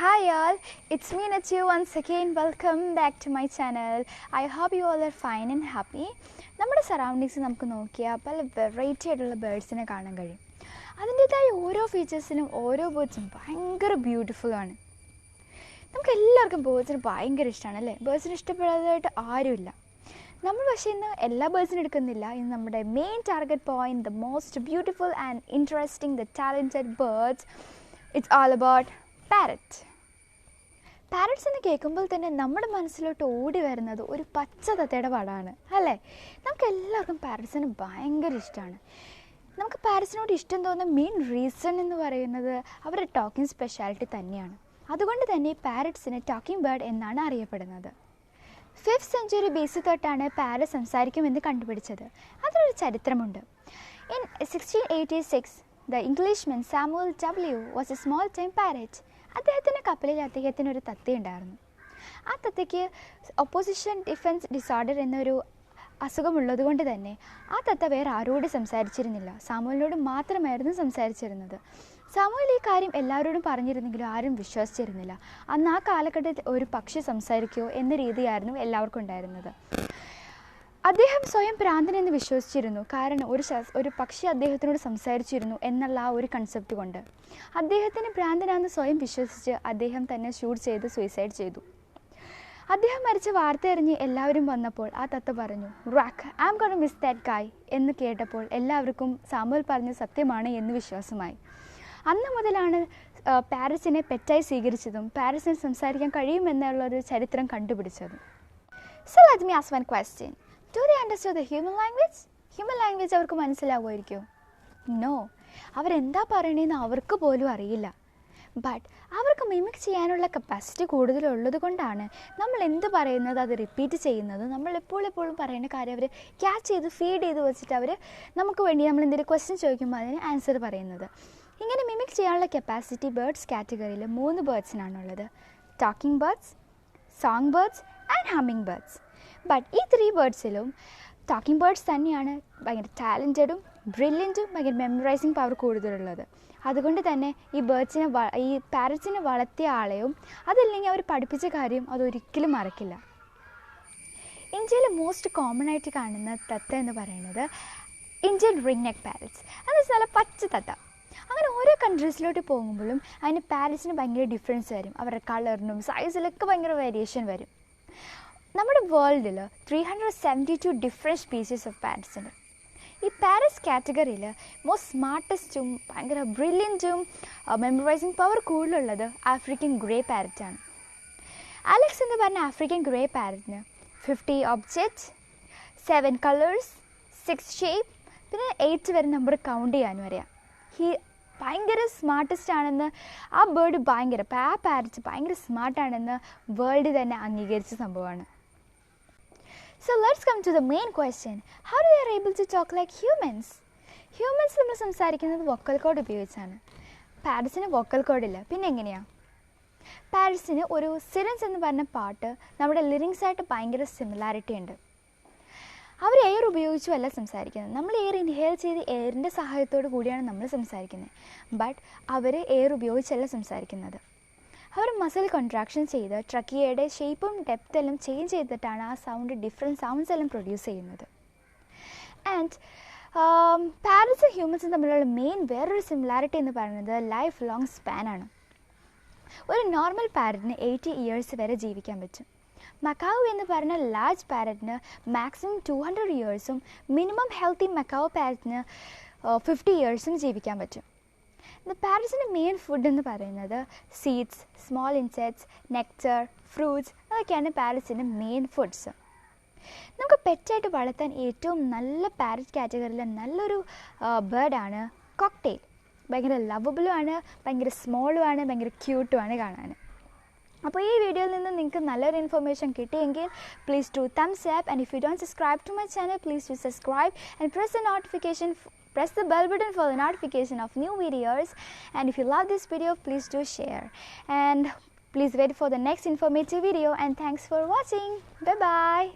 Hi all, it's me Nachu once again. Welcome back to my channel. I hope you all are fine and happy. നമ്മുടെ surroundings നമുക്ക് നോക്കിയാൽ പല variety ആയിട്ടുള്ള ബേർഡ്സിനെ കാണാൻ കഴിയും. അതിൻ്റേതായ ഓരോ ഫീച്ചേഴ്സിനും ഓരോ ബേർഡ്സും ഭയങ്കര ബ്യൂട്ടിഫുള്ളാണ്. നമുക്ക് എല്ലാവർക്കും ബേർഡ്സിന് ഭയങ്കര ഇഷ്ടമാണ് അല്ലേ? ബേർഡ്സിന് ഇഷ്ടപ്പെടാതായിട്ട് ആരുമില്ല. നമ്മൾ പക്ഷേ ഇന്ന് എല്ലാ ബേർഡ്സിനും എടുക്കുന്നില്ല. ഇന്ന് നമ്മുടെ main target point, the most beautiful and interesting, the talented birds, it's all about parrot. Parrots എന്ന് കേൾക്കുമ്പോൾ തന്നെ നമ്മുടെ മനസ്സിലോട്ട് ഓടി വരുന്നത് ഒരു പച്ച തത്തയുടെ പടമാണ് അല്ലേ? നമുക്ക് എല്ലാവർക്കും പാരറ്റ്സിന് ഭയങ്കര ഇഷ്ടമാണ്. നമുക്ക് പാരറ്റ്സിനോട് ഇഷ്ടം തോന്നുന്ന മെയിൻ റീസൺ എന്ന് പറയുന്നത് അവരുടെ ടോക്കിംഗ് സ്പെഷ്യാലിറ്റി തന്നെയാണ്. അതുകൊണ്ട് തന്നെ പാരറ്റ്സിന് ടോക്കിംഗ് ബേർഡ് എന്നാണ് അറിയപ്പെടുന്നത്. 5th century BC തൊട്ടാണ് പാരറ്റ് സംസാരിക്കുമെന്ന് കണ്ടുപിടിച്ചത്. അതിനൊരു ചരിത്രമുണ്ട്. In 1686 the Englishman Samuel W. was a small time parrot. അദ്ദേഹത്തിൻ്റെ കപ്പലിൽ അദ്ദേഹത്തിനൊരു തത്തയുണ്ടായിരുന്നു. ആ തത്തയ്ക്ക് ഒപ്പോസിഷൻ ഡിഫൻസ് ഡിസോർഡർ എന്നൊരു അസുഖമുള്ളത് കൊണ്ട് തന്നെ ആ തത്ത വേറെ ആരോടും സംസാരിച്ചിരുന്നില്ല. സാമുവലിനോട് മാത്രമായിരുന്നു സംസാരിച്ചിരുന്നത്. സാമുവൽ ഈ കാര്യം എല്ലാവരോടും പറഞ്ഞിരുന്നെങ്കിലും ആരും വിശ്വസിച്ചിരുന്നില്ല. അന്ന് ആ കാലഘട്ടത്തിൽ ഒരു പക്ഷി സംസാരിക്കുമോ എന്ന രീതിയായിരുന്നു എല്ലാവർക്കും ഉണ്ടായിരുന്നത്. അദ്ദേഹം സ്വയം ഭ്രാന്തനെന്ന് വിശ്വസിച്ചിരുന്നു. കാരണം ഒരു പക്ഷി അദ്ദേഹത്തിനോട് സംസാരിച്ചിരുന്നു എന്നുള്ള ആ ഒരു കൺസെപ്റ്റ് കൊണ്ട് അദ്ദേഹത്തിന് ഭ്രാന്തനാണെന്ന് സ്വയം വിശ്വസിച്ച് അദ്ദേഹം തന്നെ ഷൂട്ട് ചെയ്ത് സൂയിസൈഡ് ചെയ്തു. അദ്ദേഹം മരിച്ച വാർത്ത അറിഞ്ഞ് എല്ലാവരും വന്നപ്പോൾ ആ തത്ത പറഞ്ഞു, "റാക്ക്, I am gonna miss that guy" എന്ന് കേട്ടപ്പോൾ എല്ലാവർക്കും സാമുവൽ പറഞ്ഞ സത്യമാണ് എന്ന് വിശ്വാസമായി. അന്ന് മുതലാണ് പാരറ്റ്സിനെ പെറ്റായി സ്വീകരിച്ചതും പാരറ്റ്സിന് സംസാരിക്കാൻ കഴിയുമെന്നുള്ളൊരു ചരിത്രം കണ്ടുപിടിച്ചതും. So let me ask one question. Do they understand the human language? Human language അവർക്ക് മനസ്സിലാവുമായിരിക്കും? നോ, അവരെന്താ പറയണതെന്ന് അവർക്ക് പോലും അറിയില്ല. ബട്ട് അവർക്ക് മിമിക് ചെയ്യാനുള്ള കപ്പാസിറ്റി കൂടുതലുള്ളത് കൊണ്ടാണ് നമ്മൾ എന്ത് പറയുന്നത് അത് റിപ്പീറ്റ് ചെയ്യുന്നത്. നമ്മൾ എപ്പോഴും പറയുന്ന കാര്യം അവർ ക്യാച്ച് ചെയ്ത് ഫീഡ് ചെയ്ത് വെച്ചിട്ട് അവർ നമുക്ക് വേണ്ടി നമ്മൾ എന്തെങ്കിലും ക്വസ്റ്റ്യൻ ചോദിക്കുമ്പോൾ അതിന് ആൻസർ പറയുന്നത്. ഇങ്ങനെ മിമിക് ചെയ്യാനുള്ള കപ്പാസിറ്റി ബേർഡ്സ് കാറ്റഗറിയിൽ 3 ബേർഡ്സിനാണുള്ളത്: talking birds, song birds and humming birds. But ഈ 3 ബേർഡ്സിലും ടോക്കിംഗ് ബേർഡ്സ് തന്നെയാണ് ഭയങ്കര ടാലൻറ്റഡും ബ്രില്യൻറ്റും ഭയങ്കര മെമ്മറൈസിങ് പവർ കൂടുതലുള്ളത്. അതുകൊണ്ട് തന്നെ ഈ പാരറ്റ്സിനെ വളർത്തിയ ആളെയും അതല്ലെങ്കിൽ അവർ പഠിപ്പിച്ച കാര്യം അതൊരിക്കലും മറക്കില്ല. ഇന്ത്യയിൽ മോസ്റ്റ് കോമൺ ആയിട്ട് കാണുന്ന തത്ത എന്ന് പറയുന്നത് ഇന്ത്യൻ റിംഗ് നെക്ക് പാരറ്റ്സ്. അത് നല്ല പച്ച തത്ത. അങ്ങനെ ഓരോ കൺട്രീസിലോട്ട് പോകുമ്പോഴും അതിന് പാരറ്റ്സിന് ഭയങ്കര ഡിഫറൻസ് വരും. അവരുടെ കളറിനും സൈസിലൊക്കെ ഭയങ്കര വേരിയേഷൻ വരും. നമ്മുടെ വേൾഡിൽ 372 ഡിഫറെൻറ്റ് സ്പീഷീസ് ഓഫ് പാരറ്റ്സ് ഉണ്ട്. ഈ പാരറ്റ്സ് കാറ്റഗറിയിൽ മോസ്റ്റ് സ്മാർട്ടസ്റ്റും ഭയങ്കര ബ്രില്യൻറ്റും മെമ്മറൈസിങ് പവർ കൂടുതലുള്ളത് ആഫ്രിക്കൻ ഗ്രേ പാരറ്റാണ്. അലക്സ് എന്ന് പറഞ്ഞ ആഫ്രിക്കൻ ഗ്രേ പാരറ്റിന് 50 ഒബ്ജക്റ്റ്, 7 കളേഴ്സ്, 6 ഷേപ്പ്, പിന്നെ 8 വരെ നമ്പർ കൗണ്ട് ചെയ്യാനും അറിയാം. ഭയങ്കര സ്മാർട്ടസ്റ്റ് ആണെന്ന് ആ പാരറ്റ്സ് ഭയങ്കര സ്മാർട്ടാണെന്ന് വേൾഡ് തന്നെ അംഗീകരിച്ച സംഭവമാണ്. So let's come to the main question. How are they able to talk like humans? Humans നമ്മൾ സംസാരിക്കുന്നത് വോക്കൽ കോഡ് ഉപയോഗിച്ചാണ്. പാരറ്റ്സിന് വോക്കൽ കോഡില്ല. പിന്നെ എങ്ങനെയാണ്? പാരറ്റ്സിന് ഒരു സിറൻസ് എന്ന് പറഞ്ഞ പാട്ട് നമ്മുടെ ലിറിങ്സായിട്ട് ഭയങ്കര സിമിലാരിറ്റി ഉണ്ട്. അവർ എയർ ഉപയോഗിച്ചുമല്ല സംസാരിക്കുന്നത്. നമ്മൾ എയർ ഇൻഹേൽ ചെയ്ത് എയറിൻ്റെ സഹായത്തോടു കൂടിയാണ് നമ്മൾ സംസാരിക്കുന്നത്. ബട്ട് അവർ എയർ ഉപയോഗിച്ചല്ല സംസാരിക്കുന്നത്. അവർ മസിൽ കോൺട്രാക്ഷൻ ചെയ്ത് ട്രക്കിയയുടെ ഷേപ്പും ഡെപ്തെല്ലാം ചേഞ്ച് ചെയ്തിട്ടാണ് ആ ഡിഫറെൻറ്റ് സൗണ്ട്സ് എല്ലാം പ്രൊഡ്യൂസ് ചെയ്യുന്നത്. ആൻഡ് പാരറ്റ്സും ഹ്യൂമൻസും തമ്മിലുള്ള വേറൊരു സിമിലാരിറ്റി എന്ന് പറയുന്നത് ലൈഫ് ലോങ് സ്പാനാണ്. ഒരു നോർമൽ പാരറ്റിന് 80 ഇയേഴ്സ് വരെ ജീവിക്കാൻ പറ്റും. മക്കാവു എന്ന് പറഞ്ഞ ലാർജ് പാരറ്റിന് മാക്സിമം 200 ഇയേഴ്സും മിനിമം ഹെൽത്തി മക്കാവു പാരറ്റിന് 50 ഇയേഴ്സും ജീവിക്കാൻ പറ്റും. പാരറ്റ്സിൻ്റെ മെയിൻ ഫുഡ് എന്ന് പറയുന്നത് seeds, small insects, nectar, fruits, അതൊക്കെയാണ് പാരറ്റ്സിൻ്റെ മെയിൻ ഫുഡ്സ്. നമുക്ക് പെറ്റായിട്ട് വളർത്താൻ ഏറ്റവും നല്ല പാരറ്റ് കാറ്റഗറിയിലെ നല്ലൊരു ബേർഡാണ് കോക്ടെയിൽ. ഭയങ്കര ലവബിളുമാണ്, ഭയങ്കര സ്മോളുമാണ്, ഭയങ്കര ക്യൂട്ടുമാണ് കാണാൻ. അപ്പോൾ ഈ വീഡിയോയിൽ നിന്ന് നിങ്ങൾക്ക് നല്ലൊരു ഇൻഫർമേഷൻ കിട്ടിയെങ്കിൽ please do thumbs up. And if you don't subscribe to my channel, please do subscribe and press the bell button for the notification of new videos. And if you love this video, please do share. And please wait for the next informative video. And thanks for watching. Bye bye.